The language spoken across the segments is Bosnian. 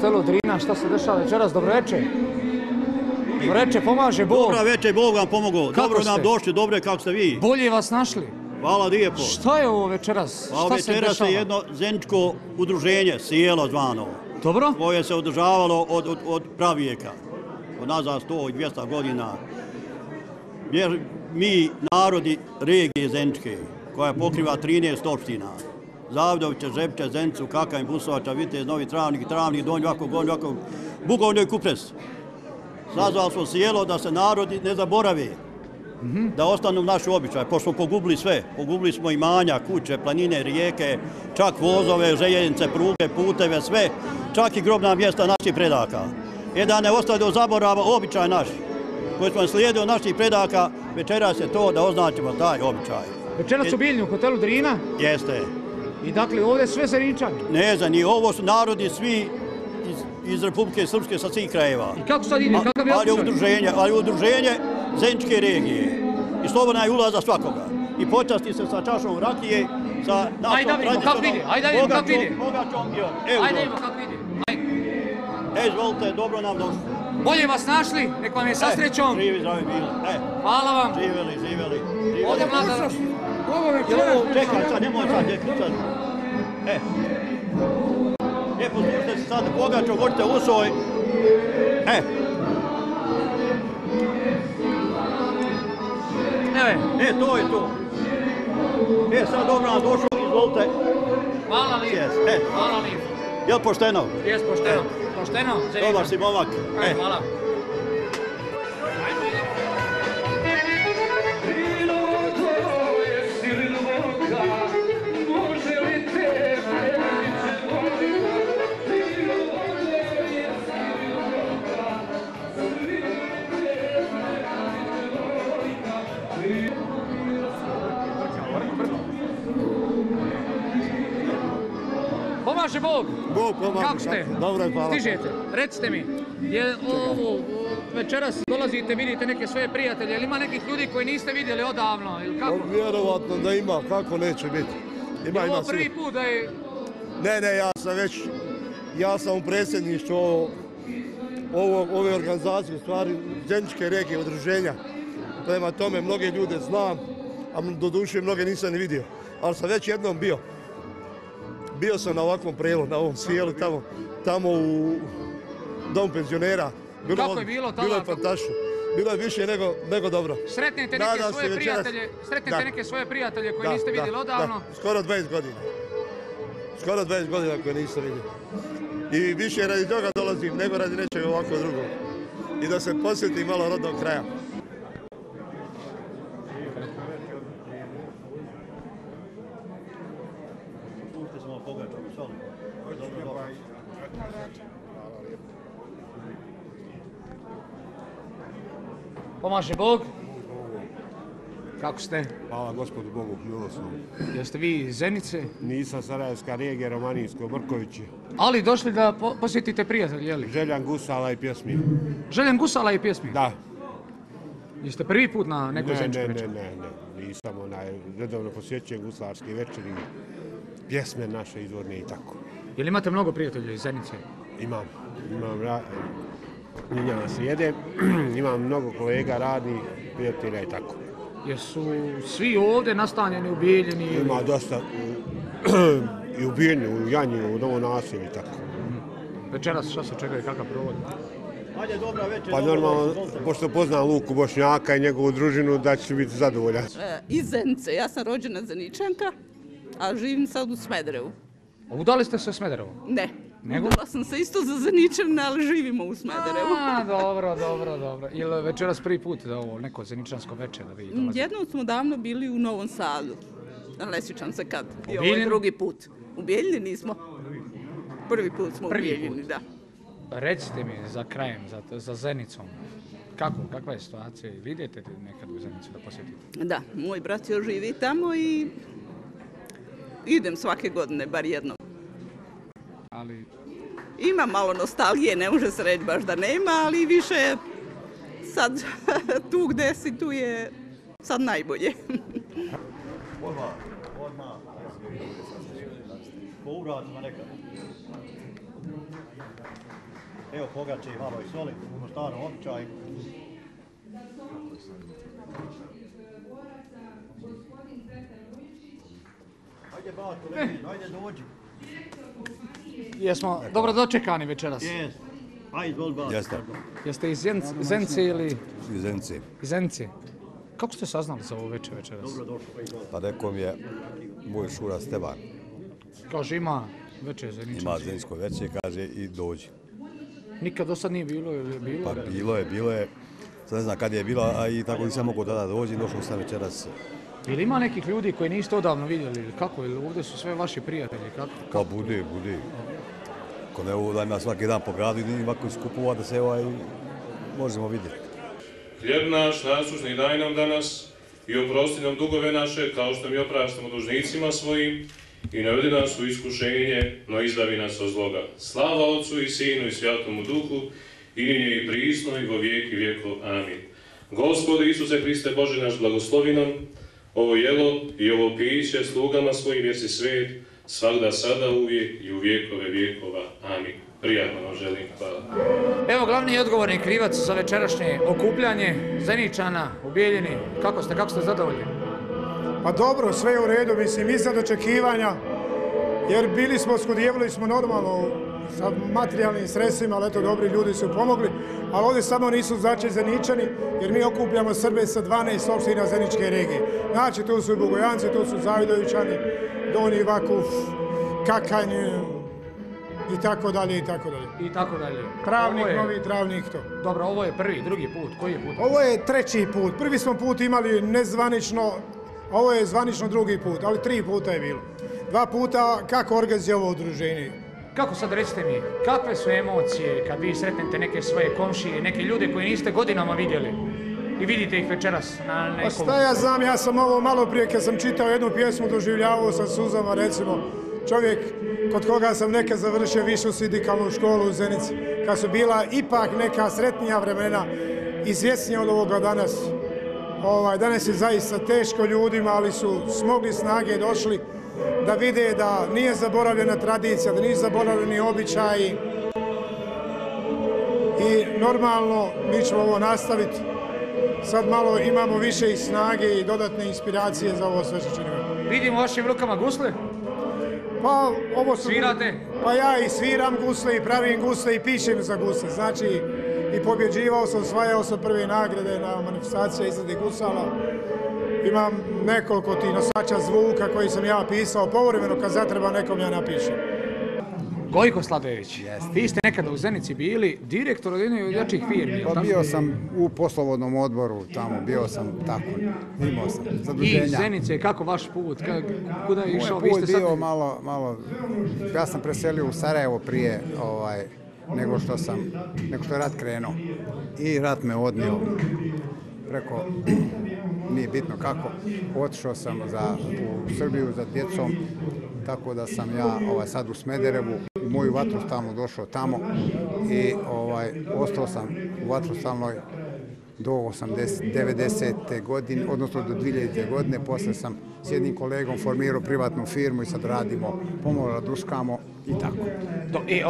hotelu Drina, šta se dešava večeras? Dobro večer. Dobro večer, pomaže Bog. Dobro večer, Bog vam pomogao. Dobro nam došli, dobro kako ste vi. Bolje vas našli. Hvala lijepo. Šta je ovo večeras? Pa večeras je jedno zeničko udruženje, sjelo zvano. Dobro. Koje se održavalo od pravijeka. Od nazad 100 i 200 godina. Jer mi, narodi regije Zeničke, koja pokriva 13 opština. Zavdoviće, Žepče, Zenicu, Kakanj, Busovača, Vitez, Novi Travnik, Donj, Vakov, Bugovno i Kupres. Sazvali smo sjelo da se narodi ne zaborave, da ostanu naši običaj, pošto smo pogubili sve. Pogubili smo imanja, kuće, planine, rijeke, čak vozove, željeznice, pruge, puteve, sve, čak i grobna mjesta naših predaka. Da ne ostane do zaborava običaj naš, koji smo slijedili od naših predaka, večeras je to da označimo taj običaj. Večeras u Bijeljinu, u hotelu Drina? Jeste. I dakle, ovdje sve Zeničani? Ne znam, ovo su narodi svi iz Republike Srpske sa svih krajeva. I kako sad ide? Kakav je običaj? Ali udruženje Zeničke regije. I slobodna je ulaz za svakoga. I počasti se sa čašom rakije, sa našom tradicionalnom bogačom i evo. Ajde vidimo kako vidi. Izvolite, dobro nam došli. Bolje vas našli, nek vam je sa srećom. Živi, zdravi bili. Hvala vam. Živjeli. Ovdje mlada. Čekaj, sad nemoj sad, sad. Lijepo slušajte se sad, pogačo, goćete usoj. To je to. Sad dobro nam došlo, izvolite. Hvala lijepo. Hvala lijepo. Jel pošteno? Jes pošteno. Pošteno. Dobar si momak. Hvala. Pomaže Bog! Bog pomaže. Kako ste? Dobro, hvala. Stižete? Recite mi, ovo večeras dolazite, vidite neke svoje prijatelje, ili ima nekih ljudi koji niste vidjeli odavno, ili kako? Vjerovatno da ima, kako neće biti. Ima ovo prvi put da je... Ne, ja sam u predsjedništvu ove organizacije, u stvari Zeničke regije, udruženja. Prema tome mnoge ljude znam, a doduše mnoge nisam ni vidio. Ali sam već jednom bio. Bio sam na ovakvom prelu, na ovom sjelu, tamo u domu penzionera. Kako je bilo tada? Bilo je fantastično. Bilo je više nego dobro. Sretnete neke svoje prijatelje koje niste vidjeli odavno? Da, skoro 20 godina. Skoro 20 godina koje nisam vidio. I više radi toga dolazim nego radi nečega ovako drugog. I da se posjeti malo rodnog kraja. Pomaže Bog. Kako ste? Hvala gospodu Bogu, milosnom. Jeste vi iz Zenice? Nisam Sarajevska regija, Romanijsko, Brkovići. Ali došli da posjetite prijatelji, jeli? Željan Gusala i pjesmi. Željan Gusala i pjesmi? Da. Jeste prvi put na nekoj zeničkoj večeri? Ne. Nisam redovno posjećujem guslarske večeri, pjesme naše izvorne i tako. Jel imate mnogo prijatelja iz Zenice? Imam imam mnogo kolega, radnih, prijatelja i tako. Jesu svi ovdje nastanjeni u Bijeljini? Ima dosta i u Bijeljini, u Janji, u Novom naselju i tako. Večeras šta se čeka i kakav provod? Pa normalno, pošto poznam Luku Bošnjaka i njegovu družinu, da ću biti zadovoljan. Iz Zenice, ja sam rođena Zeničanka, a živim sad u Smederevu. Udali ste se u Smederevu? Ne. Udala sam se isto za Zeničane, ali živimo u Smederevu. Dobro. Ili večeras prvi put da ovo neko zeničansko večer da vi dolazite? Jednom smo davno bili u Novom Sadu. Ne sjećam se kad. I ovo je drugi put. U Bijeljini nismo. Prvi put smo u Bijeljini, da. Recite mi za krajem, za Zenicom, kakva je situacija? Vidite nekad u Zenicu da posjetite? Da, moj brat još živi tamo i idem svake godine, bar jednom. Ali... Ima malo nostalgije, ne može se reći baš da nema, ali više sad tu gdje si, tu je sad najbolje. Odmah. Po uratima nekada. Evo pogače i malo i soli, u starom običaju. Ajde Batko, ajde dođi. Jesmo dobro dočekani večeras. Jes. Ajde, izvoli Batko. Jeste. Jeste iz Zence ili Iz Zence. iz Zence? Kako ste saznali za ovo večeras? Pa rekao mi je moj šura Stevan. Kaže ima večer Zeničanski. Ima Zenjsko veće, kaže i dođi. Nikad do sad nije bilo ili bilo? Pa bilo je. Sad ne znam kad je bilo, a i tako nisam mogao tada dođi, došao sam večeras. Ili ima nekih ljudi koji niste odavno vidjeli ili kako? Ili ovdje su sve vaši prijatelji? Kako? Pa bude. Ako ne ovo da ima svaki dan po gradu, idem ovako iskupova da se možemo vidjeti. Hljeb naš nasušni daj nam danas i oprosti nam dugove naše kao što mi opraštamo dužnicima svojim i ne vodi nas u iskušenje, no izbavi nas od zloga. Slava Otcu i Sinu i Svjatomu Duhu, i nje i prisno i vo vijeki vjekov. Amin. Gospode Isuse Hriste Bože naš, blagoslovi nam ovo jelo i ovo piće slugama svojim jer si svet, svagda sada uvijek i u vjekove vjekova. Amin. Prijatno vam želim. Hvala. Evo glavni i odgovorni krivac za večerašnje okupljanje Zeničana u Bijeljini. Kako ste zadovoljni? Pa dobro, sve je u redu, mislim, iznad očekivanja, jer skudijevali smo normalno sa materijalnim sredstvima, ali eto, dobri ljudi su pomogli, ali ovdje samo nisu znači Zeničani, jer mi okupljamo Srbe sa 12 opština Zeničke regije. Znači, tu su i Bugojanci, tu su Zavidovićani, Donji Vakuf, Kakanj, i tako dalje, i tako dalje. I tako dalje. Travnik, Novi Travnik, to. Dobro, ovo je prvi, drugi put, koji je put? Ovo je treći put, prvi smo put imali nezvanično, ovo je zvanično drugi put, ali 3 puta je bilo. 2 puta kako organizuje ovo udruženje. Kako sad recite mi, kakve su emocije kad vi sretnete neke svoje komšije, neke ljude koje niste godinama vidjeli i vidite ih večeras na nekom... Pa šta ja znam, ja sam ovo malo prije kad sam čitao jednu pjesmu doživljavao sa suzama, recimo, čovjek kod koga sam nekad završio višu sindikalnu školu u Zenici, kad su bila ipak neka sretnija vremena, izvjesnije od ovoga danas. Danas je zaista teško ljudima, ali su smogli snage, došli da vide da nije zaboravljena tradicija, da nisu zaboravljeni običaji. I normalno, mi ćemo ovo nastaviti. Sad malo imamo više i snage i dodatne inspiracije za ovo sve što činimo. Vidim u vašim rukama gusle. Pa ovo su... Svirate? Pa ja i sviram gusle i pravim gusle i pišem za gusle. Znači, i pobjeđivao sam, osvajao sam prve nagrade na manifestacije izrade gusala. Imam nekoliko tih nosača zvuka koji sam ja pisao, povremeno kad zatreba nekom ja napišem. Gojko Sladojević, vi ste nekada u Zenici bili direktor od jedne od jačih firmi. Pa bio sam u poslovodnom odboru tamo, bio sam tako, imao sam zaduženja. I Zenice, kako vaš put, kuda je išao? Moj put bio malo, ja sam preselio u Sarajevo prije nego što je rat krenuo. I rat me odnio preko, nije bitno kako, otišao sam u Srbiju za djecom, tako da sam ja sada u Smederevu, u moju vatrostalnu došao tamo i ostao sam u vatrostalnoj do 90. godine, odnosno do 2000. godine. Poslije sam s jednim kolegom formirao privatnu firmu i sad radimo, pomalo raduskamo i tako. I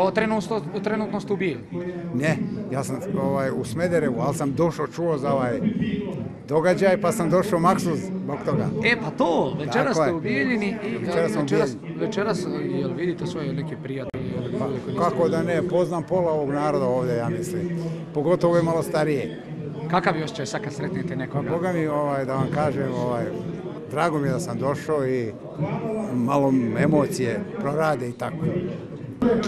trenutno ste u Bijeljini? Ne, ja sam u Smederevu, ali sam čuo za ovaj događaj pa sam došao maksuz zbog toga. Pa to, večeras ste u Bijeljini i večeras jel vidite svoje neke prijatelje? Kako da ne, poznam pola ovog naroda ovdje, ja mislim. Pogotovo je malo starije. Kakav je osjećaj sad kad sretnete nekoga? Boga mi, da vam kažem, drago mi je da sam došao i malo emocije prorade i tako.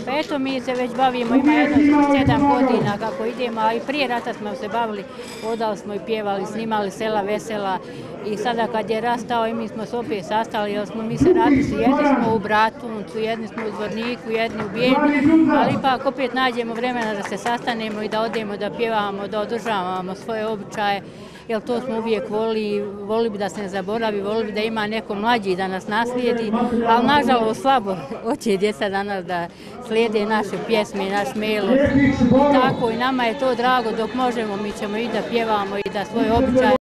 Pa eto, mi se već bavimo, ima jedno 7 godina kako idemo, a i prije rata smo se bavili, odali smo i pjevali, snimali sela vesela i sada kad je rastao i mi smo se opet sastali, jer smo mi se radili, jedni smo u Bratuncu, jedni smo u Zvorniku, jedni u Bijeljini, ali ipak opet nađemo vremena da se sastanemo i da odemo, da pjevamo, da održavamo svoje običaje, jer to smo uvijek volili bi da se ne zaboravi, volili bi da ima neko mlađi da nas naslijedi, ali nažalost slabo hoće djeca danas da slijede naše pjesme i naš melo. I tako i nama je to drago, dok možemo mi ćemo i da pjevamo i da svoje običaje